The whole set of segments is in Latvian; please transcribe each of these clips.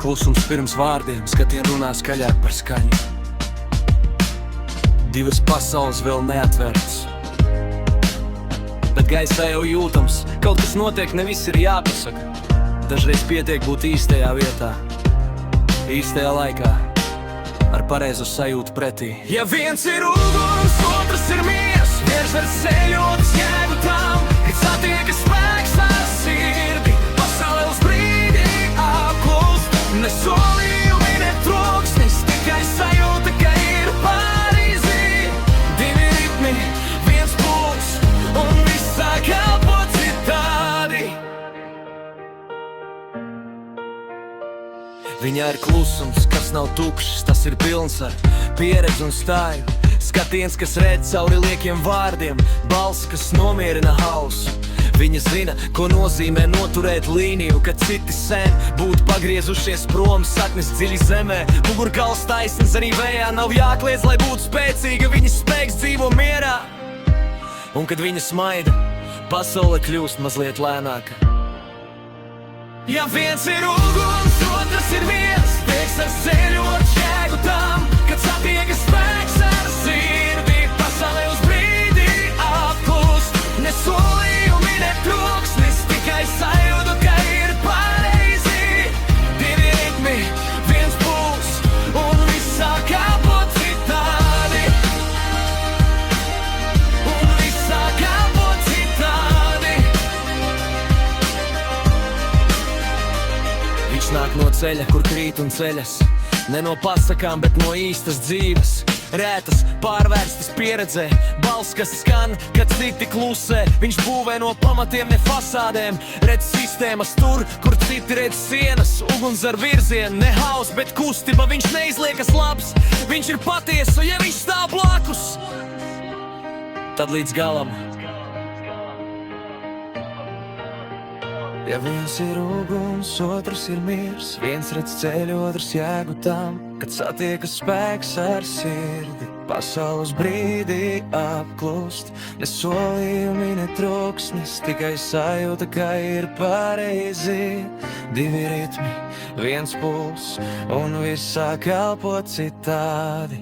Klusums pirms vārdiem, skatieni runā skaļāk par skaņu. Divas pasaules vēl neatvērtas, bet gaisā jau jūtams, kaut kas notiek, ne viss ir jāpasaka. Dažreiz pietiek būt īstajā vietā, īstajā laikā, ar pareizo sajūtu pretī. Ja viens ir uguns, otrs ir miers, viens var ceļot uz jēgu tam, kad satiekas spēks ar sirdi. Pasaule uz brīdi apklust, ne solījumi, ne troksnis, tikai sajūta, ka ir Parīzī. Divi ritmi, viens pulss, un viss sāk elpot citādi. Viņā ir klusums, kas nav tukšs, tas ir pilns ar pieredzi un stāju. Skatiens, kas redz cauri liekiem vārdiem, balss, kas nomierina hausu. Viņa zina, ko nozīmē noturēt līniju, kad citi sen būtu pagriezušies prom, saknes dziļi zemē. Mugurkauls taisns arī vējā, nav jākliedz, lai būtu spēcīga. Viņas spēks dzīvo mierā, un kad viņa smaida, pasaule kļūst mazliet lēnāka. Ja viens ir uguns, otrs ir viens, prieks ar ceļot jēgu tam, kad satiekas spēks ar sirdi. Pasaulē uz brīdi apklust, ne solījumi, ne troksnis, tikai sajūta, ka ir Parīzī. Divi ritmi, viens pulss, un viss sāk elpot citādi. Un viss sāk elpot citādi. Viņš nāk no ceļa, kur krīt un ceļas, ne no pasakām, bet no īstas dzīves. Rētas, pārvērstas pieredzē, balss, kas skan, kad citi klusē. Viņš būvē no pamatiem, ne fasādēm, redz sistēmas tur, kur citi redz sienas. Uguns ar virzienu, ne hauss, bet kustība. Viņš neizliekas labs, viņš ir patiesa, ja viņš stāv blakus, tad līdz galam. Ja viens ir uguns, otrs ir miers, viens redz ceļu, otrs jēgu tam, kad satiekas spēks ar sirdi. Pasaule uz brīdi apklust, ne solījumi, ne troksnis, tikai sajūta, ka ir Parīzī. Divi ritmi, viens pulss, un viss sāk elpot citādi.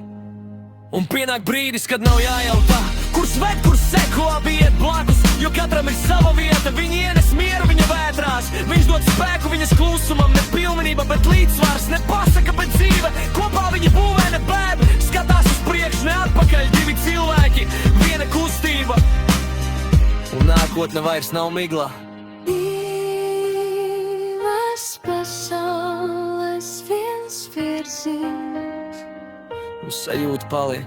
Un pienāk brīdis, kad nav jājautā, kur sved, kur seko, abi iet blakus, jo katram ir sava vieta. Viņi ienes mieru viņa vētrās, viņš dod spēku viņas klusumam, ne pilnība, bet līdzsvars, ne pasaka, bet dzīve. Kopā viņi būvē, ne bēb, skatās uz priekšu, ne atpakaļ. Divi cilvēki, viena kustība, un nākotne vairs nav miglā. Divas pasaules, viens virziens, Un sajūta paliek,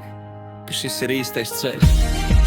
ka šis ir īstais ceļš.